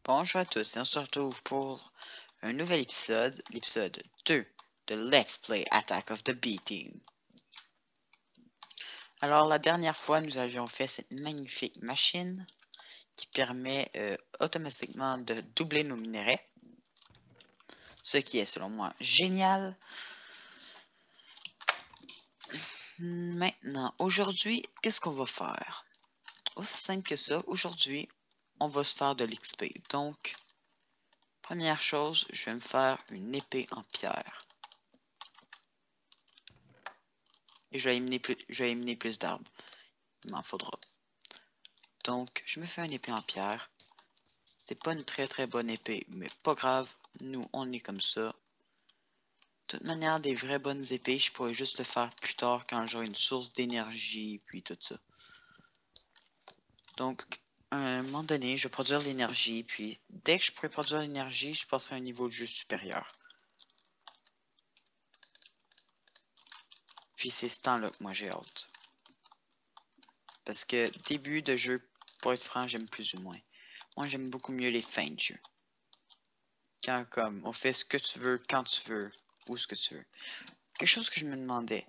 Bonjour à tous et on se retrouve pour un nouvel épisode, l'épisode 2 de Let's Play Attack of the B-Team. Alors la dernière fois nous avions fait cette magnifique machine qui permet automatiquement de doubler nos minerais. Ce qui est selon moi génial. Maintenant, aujourd'hui, qu'est-ce qu'on va faire? Aussi simple que ça, aujourd'hui, on va se faire de l'XP. Donc, première chose, je vais me faire une épée en pierre. Et je vais éliminer plus d'arbres. Il m'en faudra. Donc, je me fais une épée en pierre. C'est pas une très bonne épée, mais pas grave. Nous, on est comme ça. De toute manière, des vraies bonnes épées, je pourrais juste le faire plus tard quand j'aurai une source d'énergie, puis tout ça. Donc, à un moment donné, je vais produire l'énergie, puis dès que je pourrai produire l'énergie, je passerai à un niveau de jeu supérieur. Puis c'est ce temps-là que moi j'ai hâte. Parce que début de jeu, pour être franc, j'aime plus ou moins. Moi, j'aime beaucoup mieux les fins de jeu. Quand comme, on fait ce que tu veux, quand tu veux, où ce que tu veux. Quelque chose que je me demandais.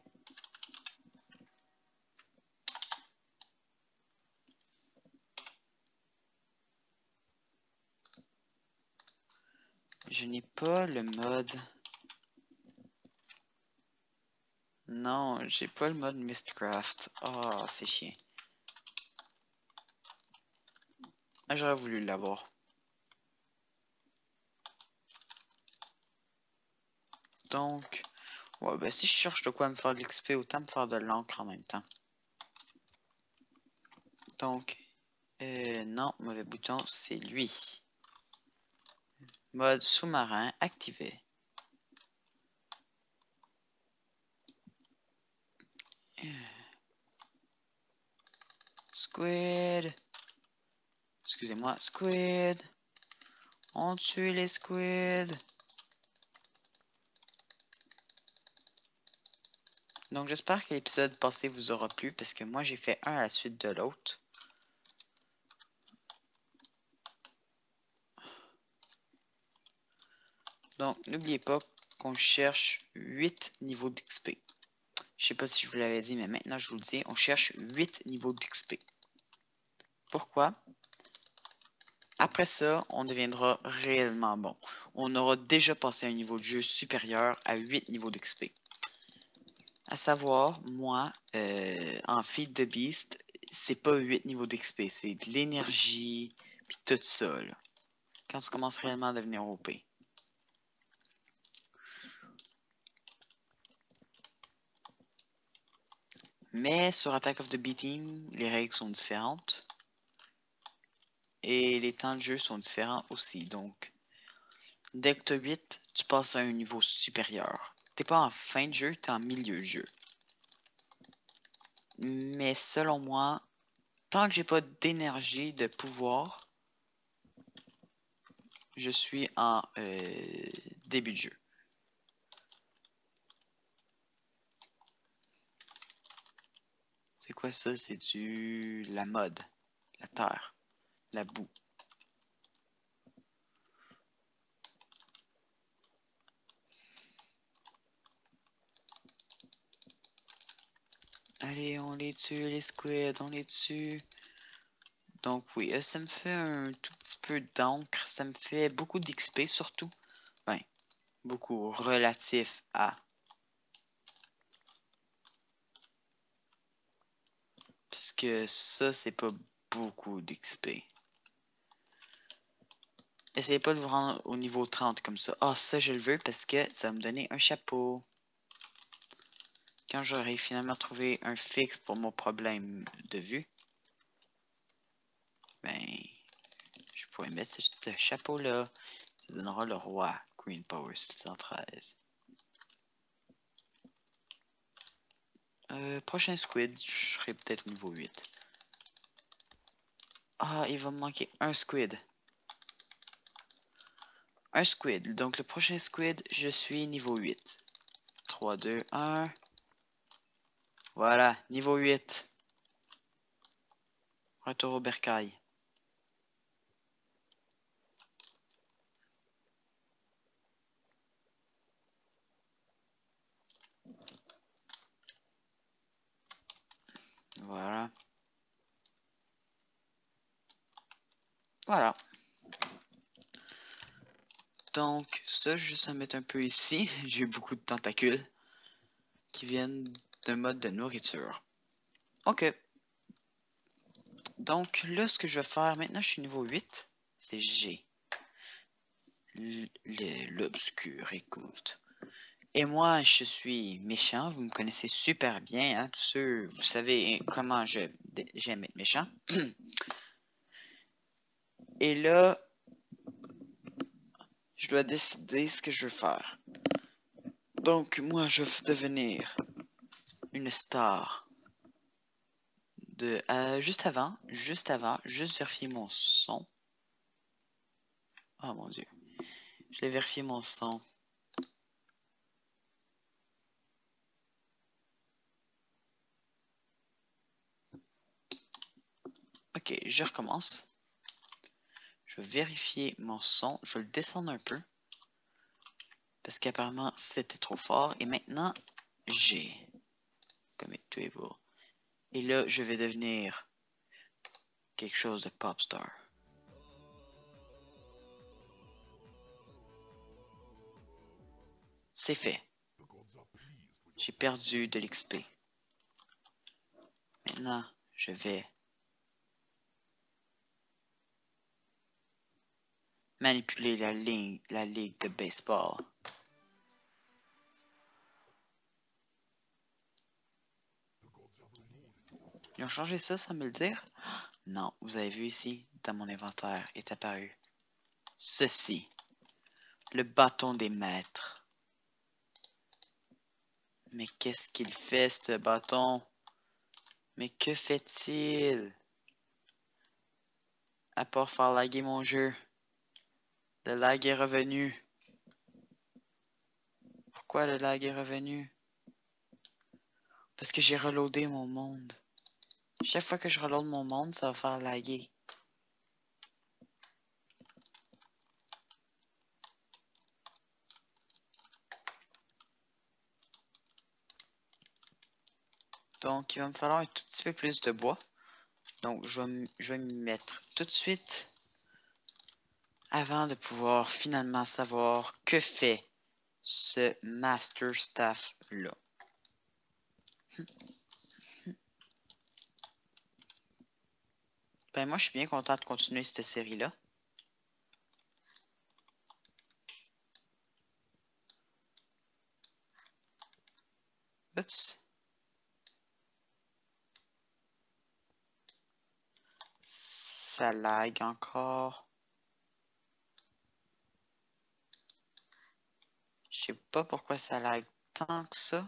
Je n'ai pas le mode... Non, j'ai pas le mode Mistcraft. Oh, c'est chiant. Ah, j'aurais voulu l'avoir. Donc, ouais, ben si je cherche de quoi me faire de l'XP, autant me faire de l'encre en même temps. Donc, non, mauvais bouton, c'est lui. Mode sous-marin activé. Squid. Excusez-moi, squid. On tue les squids. Donc j'espère que l'épisode passé vous aura plu parce que moi j'ai fait un à la suite de l'autre. Donc n'oubliez pas qu'on cherche 8 niveaux d'XP. Je sais pas si je vous l'avais dit, mais maintenant je vous le dis, on cherche 8 niveaux d'XP. Pourquoi? Après ça, on deviendra réellement bon. On aura déjà passé un niveau de jeu supérieur à 8 niveaux d'XP. À savoir, moi, en Feed the Beast, c'est pas 8 niveaux d'XP, c'est de l'énergie, puis tout ça, là. Quand tu commences réellement à devenir OP. Mais sur Attack of the B-Team, les règles sont différentes. Et les temps de jeu sont différents aussi. Donc, dès que tu as 8, tu passes à un niveau supérieur. T'es pas en fin de jeu, t'es en milieu de jeu. Mais selon moi, tant que j'ai pas d'énergie, de pouvoir, je suis en début de jeu. C'est quoi ça? C'est la mode, la terre, la boue. Allez, on les tue, les squids, on les tue. Donc oui, ça me fait un tout petit peu d'encre. Ça me fait beaucoup d'XP surtout. Ben, beaucoup relatif à. Parce que ça, c'est pas beaucoup d'XP. Essayez pas de vous rendre au niveau 30 comme ça. Ah, ça, je le veux parce que ça va me donner un chapeau. Quand j'aurai finalement trouvé un fixe pour mon problème de vue, ben, je pourrais mettre ce chapeau-là. Ça donnera le roi. Queen Power 613. Prochain squid, je serai peut-être niveau 8. Ah, il va me manquer un squid. Un squid. Donc le prochain squid, je suis niveau 8. 3, 2, 1. Voilà, niveau 8. Retour au bercail. Voilà. Donc, ça, juste à mettre un peu ici. J'ai beaucoup de tentacules qui viennent d'un mode de nourriture. Ok. Donc, là, ce que je vais faire, maintenant, je suis niveau 8. C'est G. L'obscur, écoute. Et moi, je suis méchant. Vous me connaissez super bien, hein, tous ceux, vous savez comment j'aime être méchant. Et là, je dois décider ce que je veux faire. Donc, moi, je veux devenir une star. Juste avant, juste vérifier mon son. Oh mon Dieu. Je vais vérifier mon son. Ok, je recommence. Je vais vérifier mon son. Je vais le descendre un peu. Parce qu'apparemment, c'était trop fort. Et maintenant, j'ai... Comme it-table. Et là, je vais devenir quelque chose de pop star. C'est fait. J'ai perdu de l'XP. Maintenant, je vais manipuler la ligue de baseball. Ils ont changé ça sans me le dire? Non, vous avez vu ici, dans mon inventaire, est apparu ceci. Le bâton des maîtres. Mais qu'est-ce qu'il fait, ce bâton? Mais que fait-il? À part faire laguer mon jeu. Le lag est revenu. Pourquoi le lag est revenu? Parce que j'ai reloadé mon monde. Chaque fois que je reload mon monde, ça va faire laguer. Donc, il va me falloir un tout petit peu plus de bois. Donc, je vais m'y mettre tout de suite avant de pouvoir finalement savoir que fait ce Master Staff-là. Ben, moi, je suis bien content de continuer cette série-là. Oups. Ça lag encore. Je sais pas pourquoi ça lag tant que ça.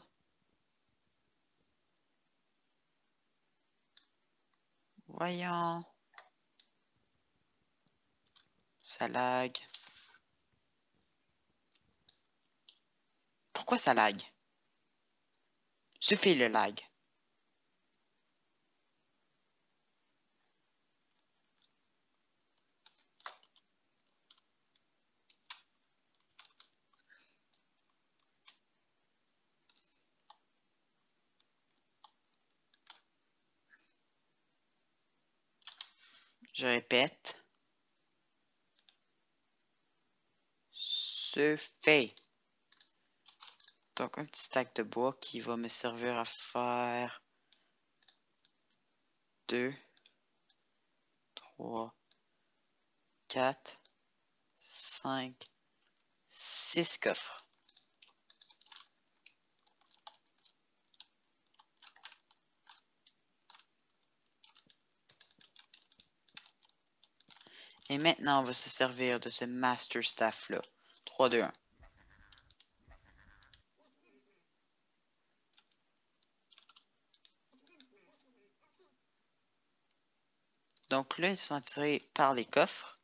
Voyons. Ça lag. Pourquoi ça lag? Suffit le lag. Je répète. Ce fait. Donc, un petit stack de bois qui va me servir à faire 2, 3, 4, 5, 6 coffres. Et maintenant, on va se servir de ce Master Staff-là. 3, 2, 1. Donc là, ils sont attirés par les coffres.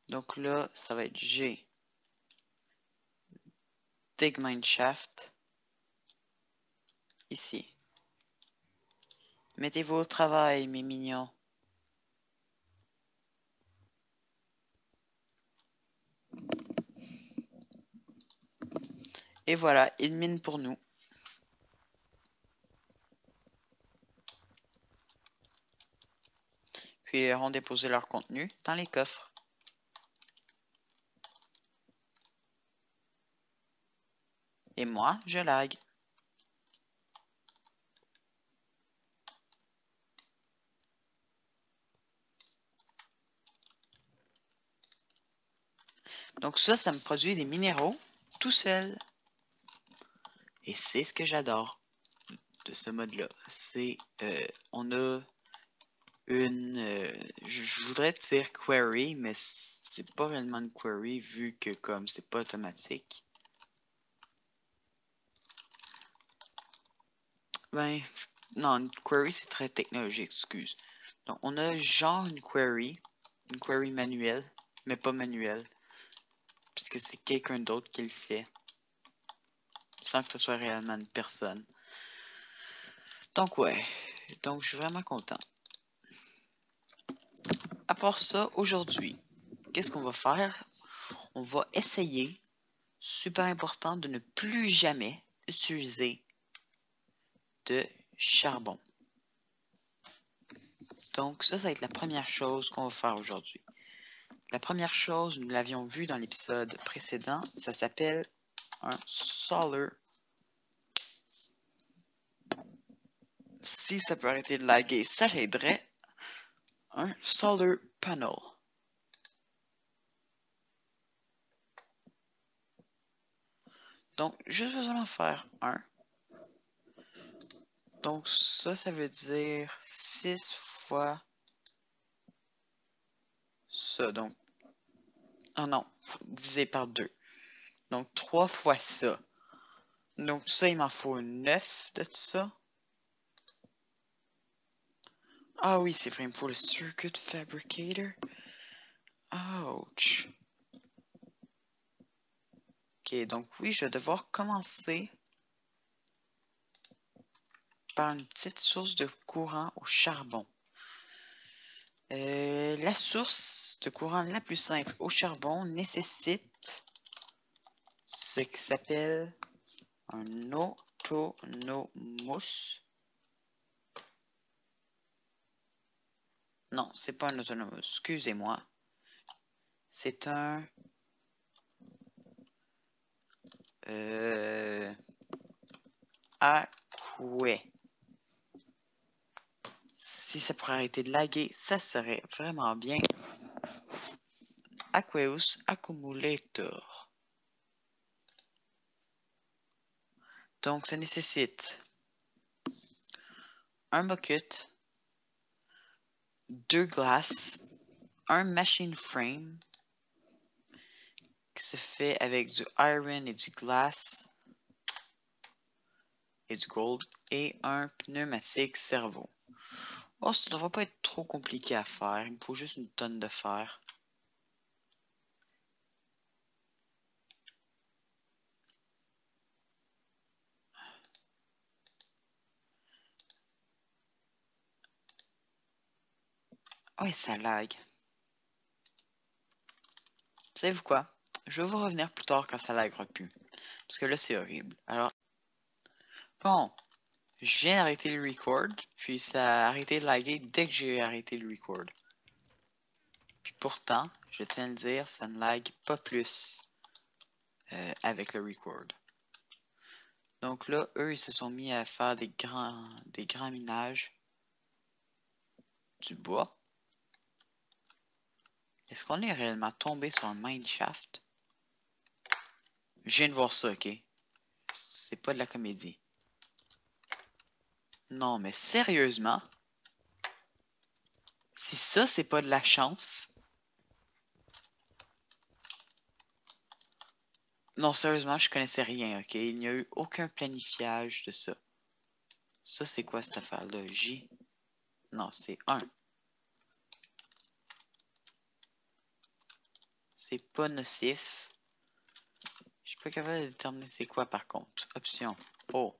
Donc là, ça va être G. Dig Mine Shaft. Ici. Mettez-vous au travail, mes mignons. Et voilà, il mine pour nous. Puis puis ont déposé leur contenu dans les coffres. Et moi, je lag. Donc ça me produit des minéraux tout seul. Et c'est ce que j'adore de ce mode-là. C'est, on a je voudrais dire query, mais c'est pas réellement une query vu que comme c'est pas automatique. Ben, non, une query c'est très technologique, excuse. Donc on a genre une query manuelle, mais pas manuelle, puisque c'est quelqu'un d'autre qui le fait, sans que ce soit réellement une personne. Donc ouais, donc je suis vraiment content. À part ça, aujourd'hui, qu'est-ce qu'on va faire? On va essayer, super important, de ne plus jamais utiliser de charbon. Donc ça va être la première chose qu'on va faire aujourd'hui. La première chose, nous l'avions vu dans l'épisode précédent, ça s'appelle un solar. Si ça peut arrêter de laguer, ça l'aiderait. Un solar panel. Donc, juste besoin d'en faire un. Donc, ça veut dire 6 fois ça. Donc, ah non, divisé par 2. Donc, 3 fois ça. Donc, tout ça, il m'en faut 9 de tout ça. Ah oui, c'est vrai, il me faut le Circuit Fabricator. Ouch. Ok, donc oui, je vais devoir commencer par une petite source de courant au charbon. La source de courant la plus simple au charbon nécessite ce qui s'appelle un autonomous. Non, c'est pas un autonomous, excusez-moi. C'est un aqué. Si ça pourrait arrêter de laguer, ça serait vraiment bien. Aqueous Accumulator. Donc, ça nécessite un bucket, 2 glaces, un machine frame qui se fait avec du iron et du glace et du gold et un pneumatique servo. Oh, ça devrait pas être trop compliqué à faire. Il me faut juste une tonne de fer. Ouais, ça lag. Savez-vous quoi? Je vais vous revenir plus tard quand ça laguera plus. Parce que là, c'est horrible. Alors, bon, je viens d'arrêter le record, puis ça a arrêté de laguer dès que j'ai arrêté le record. Puis pourtant, je tiens à le dire, ça ne lag pas plus avec le record. Donc là, eux, ils se sont mis à faire des grands minages du bois. Est-ce qu'on est réellement tombé sur un mineshaft? Je viens de voir ça, ok? C'est pas de la comédie. Non, mais sérieusement? Si ça, c'est pas de la chance? Non, sérieusement, je connaissais rien, ok? Il n'y a eu aucun planifiage de ça. Ça, c'est quoi cette affaire-là? J? Non, c'est 1. C'est pas nocif. Je suis pas capable de déterminer c'est quoi par contre. Option. Oh.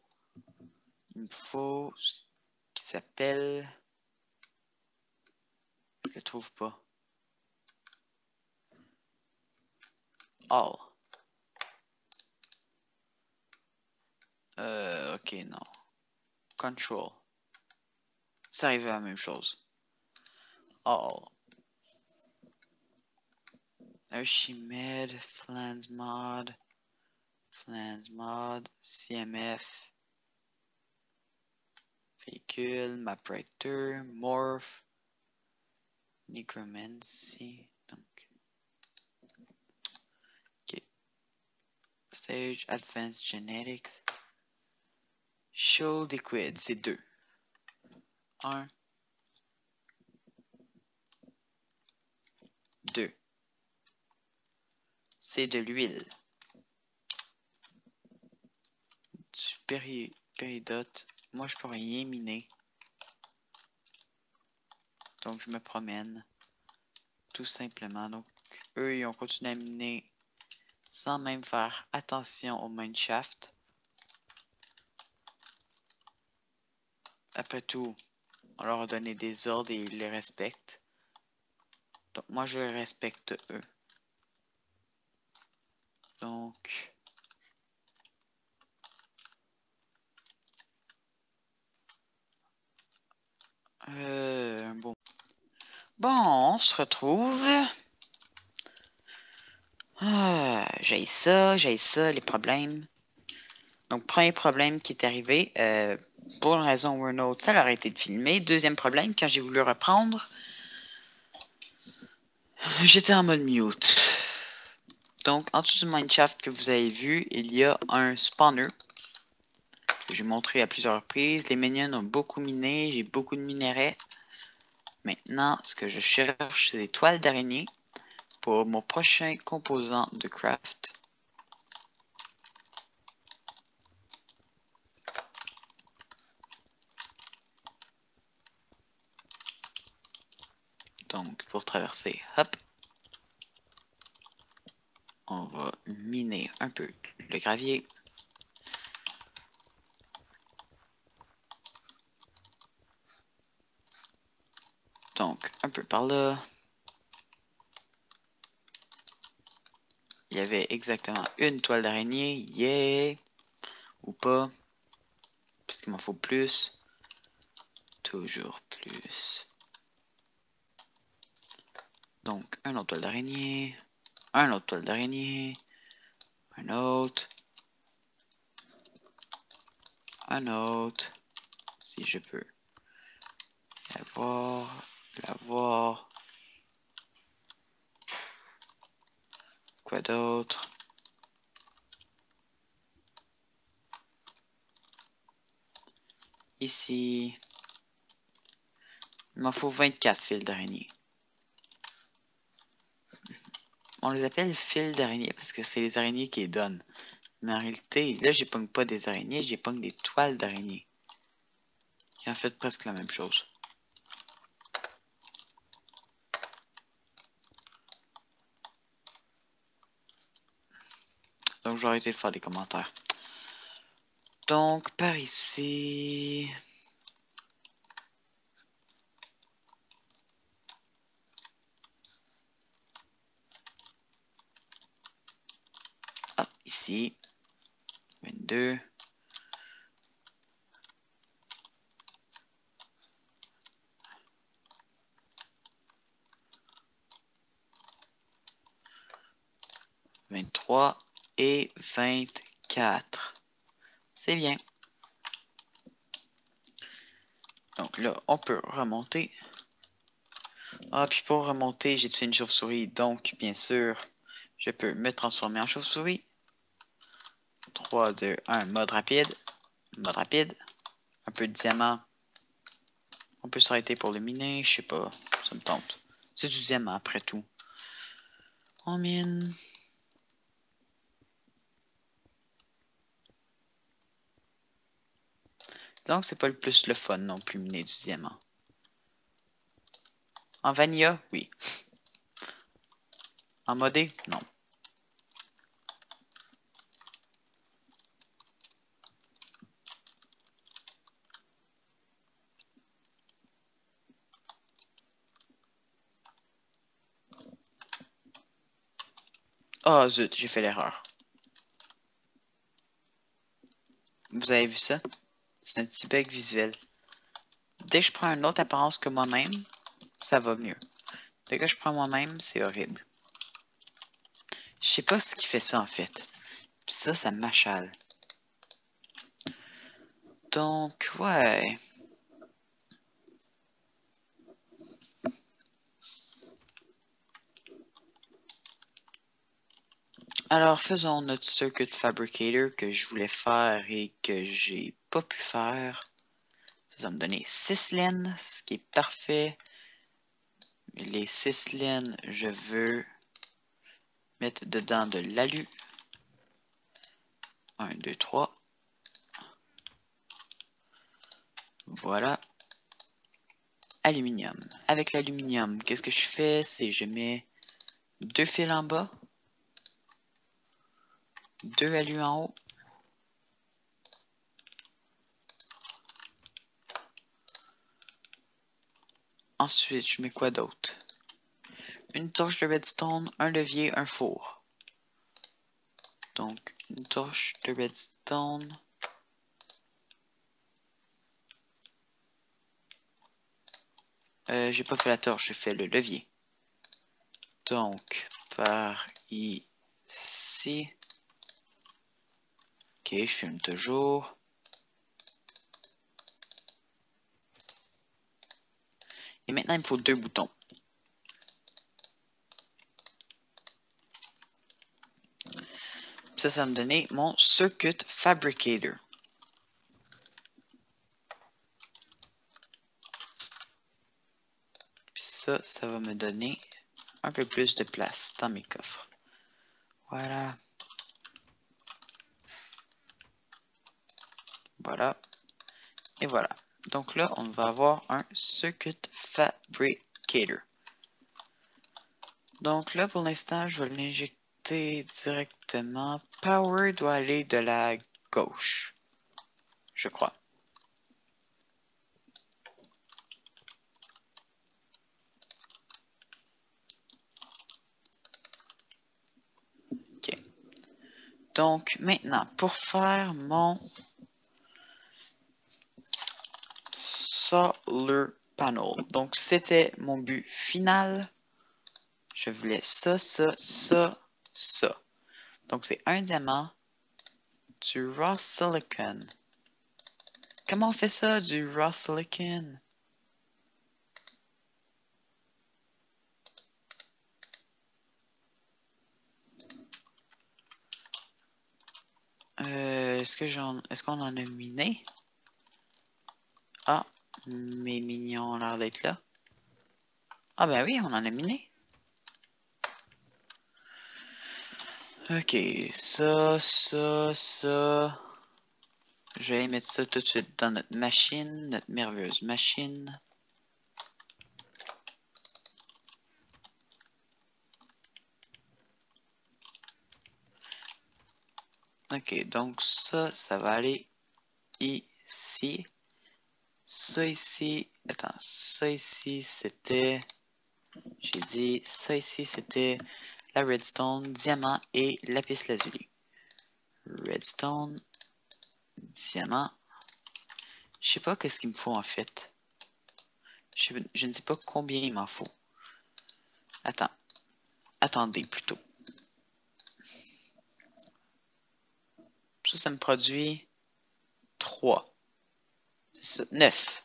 Il me faut ce qui s'appelle... Je le trouve pas. All. Ok, non. Control. Ça arrive à la même chose. all. Archimede, Flans mod, CMF, véhicule, MapWriter, Morph, Necromancy, donc. Ok. Stage, Advanced Genetics. Show Liquid, c'est 2. 1, 2. C'est de l'huile. Du péridote. Moi, je peux rien miner. Donc, je me promène. Tout simplement. Donc, eux, ils ont continué à miner sans même faire attention au mineshaft. Après tout, on leur a donné des ordres et ils les respectent. Donc, moi, je les respecte eux. Donc... Bon, on se retrouve. J'ai ça, les problèmes. Donc, premier problème qui est arrivé, pour une raison ou une autre, ça a arrêté de filmer. Deuxième problème, quand j'ai voulu reprendre, j'étais en mode mute. Donc, en dessous du mineshaft que vous avez vu, il y a un spawner que j'ai montré à plusieurs reprises. Les minions ont beaucoup miné, j'ai beaucoup de minerais. Maintenant, ce que je cherche, c'est des toiles d'araignée pour mon prochain composant de craft. Donc, pour traverser, hop, on va miner un peu le gravier. Donc, un peu par là. Il y avait exactement une toile d'araignée. Yeah! Ou pas. Parce qu'il m'en faut plus. Toujours plus. Donc, un autre toile d'araignée. Un autre toile d'araignée. Un autre. Un autre. Si je peux. L'avoir. Quoi d'autre? Ici. Il m'en faut 24 fils d'araignée. On les appelle fils d'araignée parce que c'est les araignées qui les donnent. Mais en réalité, là, j'épogne pas des araignées, j'épogne des toiles d'araignée. Qui en fait presque la même chose. Donc, je vais arrêter de faire des commentaires. Donc, par ici... Ah, ici. 22. « 23 et 24. C'est bien. Donc là, on peut remonter. Ah, puis pour remonter, j'ai tué une chauve-souris. Donc, bien sûr, je peux me transformer en chauve-souris. 3, 2, 1, mode rapide. Mode rapide. Un peu de diamant. On peut s'arrêter pour le miner. Je sais pas. Ça me tente. C'est du diamant après tout. On mine. Donc, c'est pas le plus le fun non plus, miner du diamant. En vanilla, oui. En modé, non. Ah, zut, j'ai fait l'erreur. Vous avez vu ça? C'est un petit bug visuel. Dès que je prends une autre apparence que moi-même, ça va mieux. Dès que je prends moi-même, c'est horrible. Je sais pas ce qui fait ça en fait. Puis ça m'achale. Donc, ouais. Alors, faisons notre Circuit Fabricator que je voulais faire et que j'ai pas pu faire. Ça va me donner 6 laines, ce qui est parfait. Les 6 laines, je veux mettre dedans de l'alu. 1, 2, 3. Voilà. Aluminium. Avec l'aluminium, qu'est-ce que je fais? C'est je mets 2 fils en bas, 2 alus en haut. Ensuite, je mets quoi d'autre? Une torche de redstone, un levier, un four. Donc, une torche de redstone. J'ai pas fait la torche, j'ai fait le levier. Donc, par ici. Ok, je filme toujours. Et maintenant, il me faut 2 boutons. Ça va me donner mon Circuit Fabricator. Puis ça va me donner un peu plus de place dans mes coffres. Voilà. Voilà. Et voilà. Donc là, on va avoir un Circuit Fabricator. Donc là, pour l'instant, je vais l'injecter directement. Power doit aller de la gauche, je crois. Ok. Donc maintenant, pour faire mon solar panel. Donc c'était mon but final. Je voulais ça, ça, ça, ça. Donc c'est un diamant, du raw silicon. Comment on fait ça, du raw silicon? Est-ce qu'on en a miné? Ah, mes mignons ont l'air d'être là. Ah ben oui, on en a miné. Ok, ça. Je vais mettre ça tout de suite dans notre machine, notre merveilleuse machine. Ok, donc ça va aller ici. Ça ici, attends, ça ici c'était, j'ai dit, ça ici c'était la redstone, diamant et lapis lazuli. Redstone, diamant. Je sais pas qu'est-ce qu'il me faut en fait. Je ne sais pas combien il m'en faut. Attendez plutôt. Ça me produit 3. C'est ça, 9.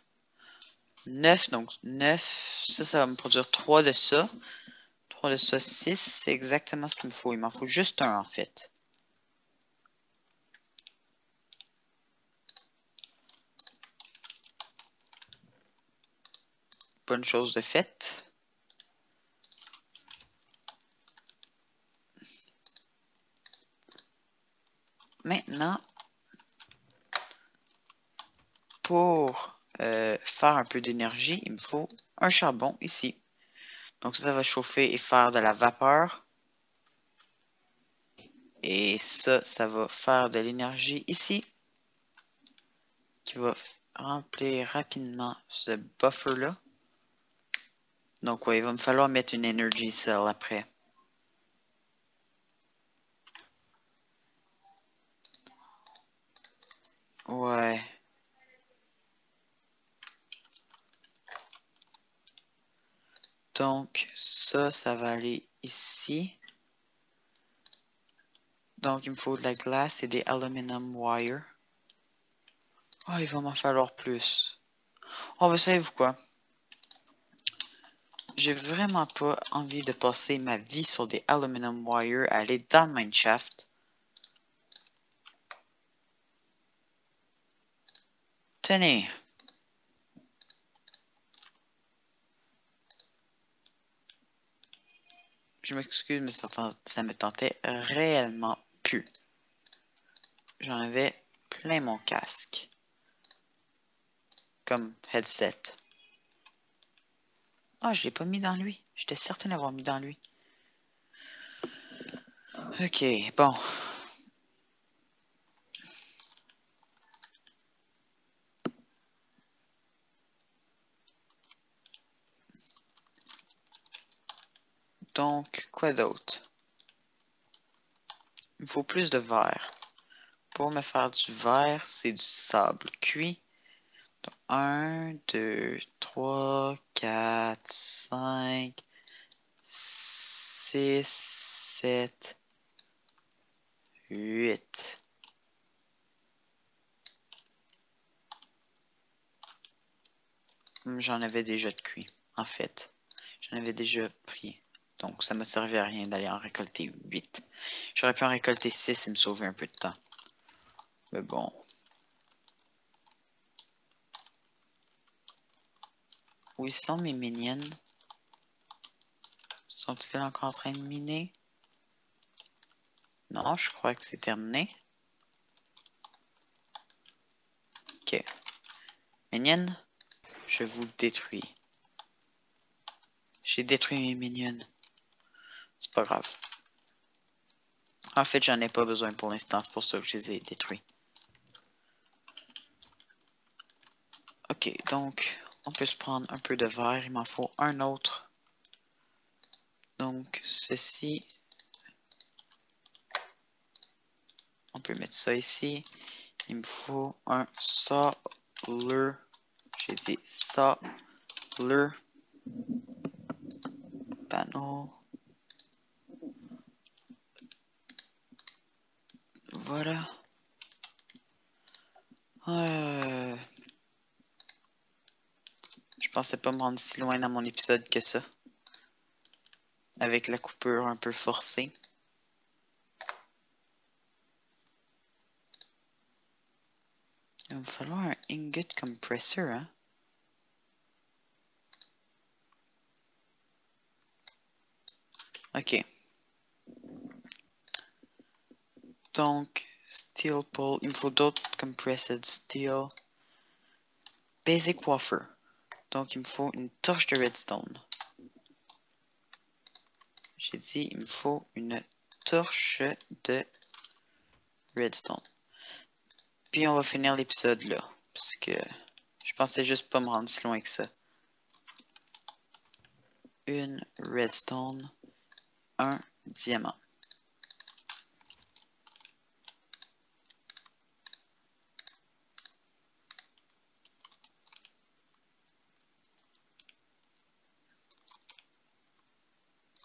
9, donc 9. Ça va me produire 3 de ça. 3 de ça, 6. C'est exactement ce qu'il me faut. Il m'en faut juste un en fait. Bonne chose de faite. Maintenant, pour faire un peu d'énergie, il me faut un charbon ici. Donc ça va chauffer et faire de la vapeur. Et ça va faire de l'énergie ici. Qui va remplir rapidement ce buffer-là. Donc ouais, il va me falloir mettre une energy cell après. Ouais. Donc, ça va aller ici. Donc, il me faut de la glace et des aluminum wire. Oh, il va m'en falloir plus. Oh, ben, savez-vous quoi? J'ai vraiment pas envie de passer ma vie sur des aluminum wire à aller dans le mineshaft. Tenez. Je m'excuse, mais ça me tentait réellement plus. J'en avais plein mon casque. Comme headset. Ah, je l'ai pas mis dans lui. J'étais certain d'avoir mis dans lui. Ok, bon. Donc, quoi d'autre? Il me faut plus de verre. Pour me faire du verre, c'est du sable cuit. 1, 2, 3, 4, 5, 6, 7, 8. J'en avais déjà de cuit, en fait. J'en avais déjà pris. Donc, ça ne me servait à rien d'aller en récolter 8. J'aurais pu en récolter 6 et me sauver un peu de temps. Mais bon. Où sont mes minions? Sont-ils encore en train de miner? Non, je crois que c'est terminé. Ok. Minions, je vous détruis. J'ai détruit mes minions. C'est pas grave. En fait, j'en ai pas besoin pour l'instant, c'est pour ça que je les ai détruits. Ok, donc, on peut se prendre un peu de verre. Il m'en faut un autre. Donc, ceci. On peut mettre ça ici. Il me faut un solar. J'ai dit solar panel. Voilà. Je pensais pas me rendre si loin dans mon épisode que ça. Avec la coupure un peu forcée. Il va me falloir un ingot compressor, hein. Ok. Donc, steel pole. Il me faut d'autres compressed steel. Basic wafer. Donc, il me faut une torche de redstone. J'ai dit, il me faut une torche de redstone. Puis, on va finir l'épisode là. Parce que je pensais juste pas me rendre si loin que ça. Une redstone. Un diamant.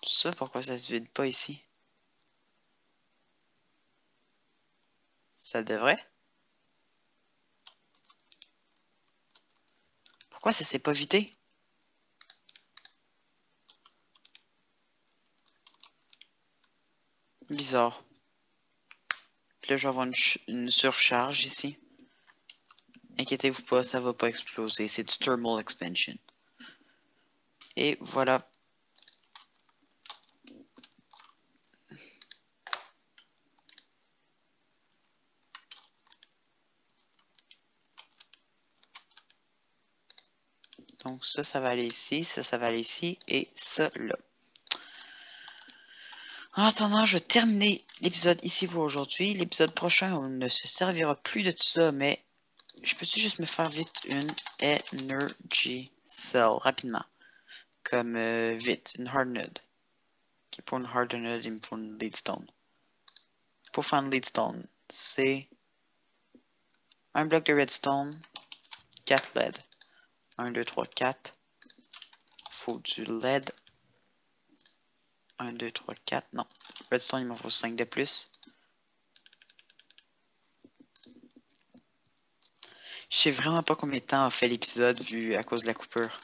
Ça, pourquoi ça se vide pas ici? Ça devrait? Pourquoi ça s'est pas vidé? Bizarre. Puis là, je vais avoir une surcharge ici. Inquiétez-vous pas, ça va pas exploser. C'est du thermal expansion. Et voilà. Donc ça va aller ici, ça va aller ici, et ça là. En attendant, je vais terminer l'épisode ici pour aujourd'hui. L'épisode prochain, on ne se servira plus de tout ça, mais je peux-tu juste me faire vite une energy cell, rapidement. Comme vite, une hardened. Okay, pour une hardened, il me faut une leadstone. Pour faire une leadstone, c'est un bloc de redstone, 4 LED. 1, 2, 3, 4. Faut du LED 1, 2, 3, 4. Non. Redstone, il m'en faut 5 de plus. Je sais vraiment pas combien de temps a fait l'épisode vu à cause de la coupure.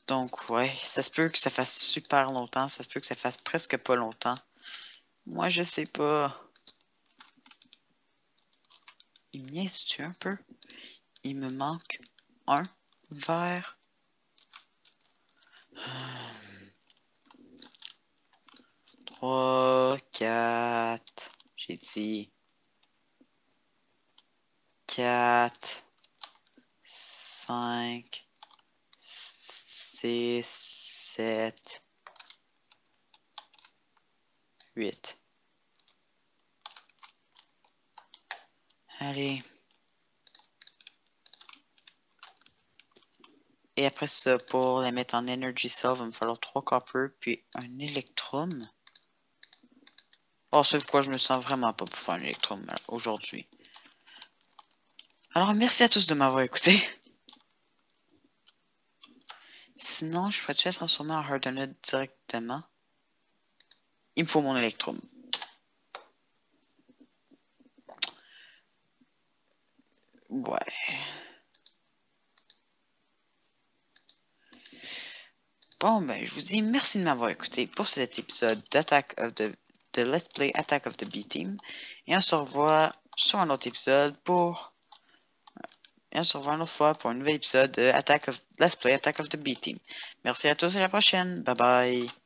Donc, ouais, ça se peut que ça fasse super longtemps. Ça se peut que ça fasse presque pas longtemps. Moi, je sais pas. Il me niaise-tu un peu? Il me manque un verre. 3, 4. J'ai dit 4, 5, 6, 7, 8. Allez. Et après ça, pour la mettre en Energy Cell, il va me falloir 3 copper puis un Electrum. Oh, sauf quoi, je me sens vraiment pas pour faire un Electrum aujourd'hui. Alors, merci à tous de m'avoir écouté. Sinon, je pourrais-tu la transformer en Hardened directement? Il me faut mon Electrum. Ouais. Bon, ben, je vous dis merci de m'avoir écouté pour cet épisode de Let's Play Attack of the B-Team. Et on se revoit sur un autre épisode Et on se revoit une autre fois pour un nouvel épisode de Let's Play Attack of the B-Team. Merci à tous et à la prochaine. Bye bye.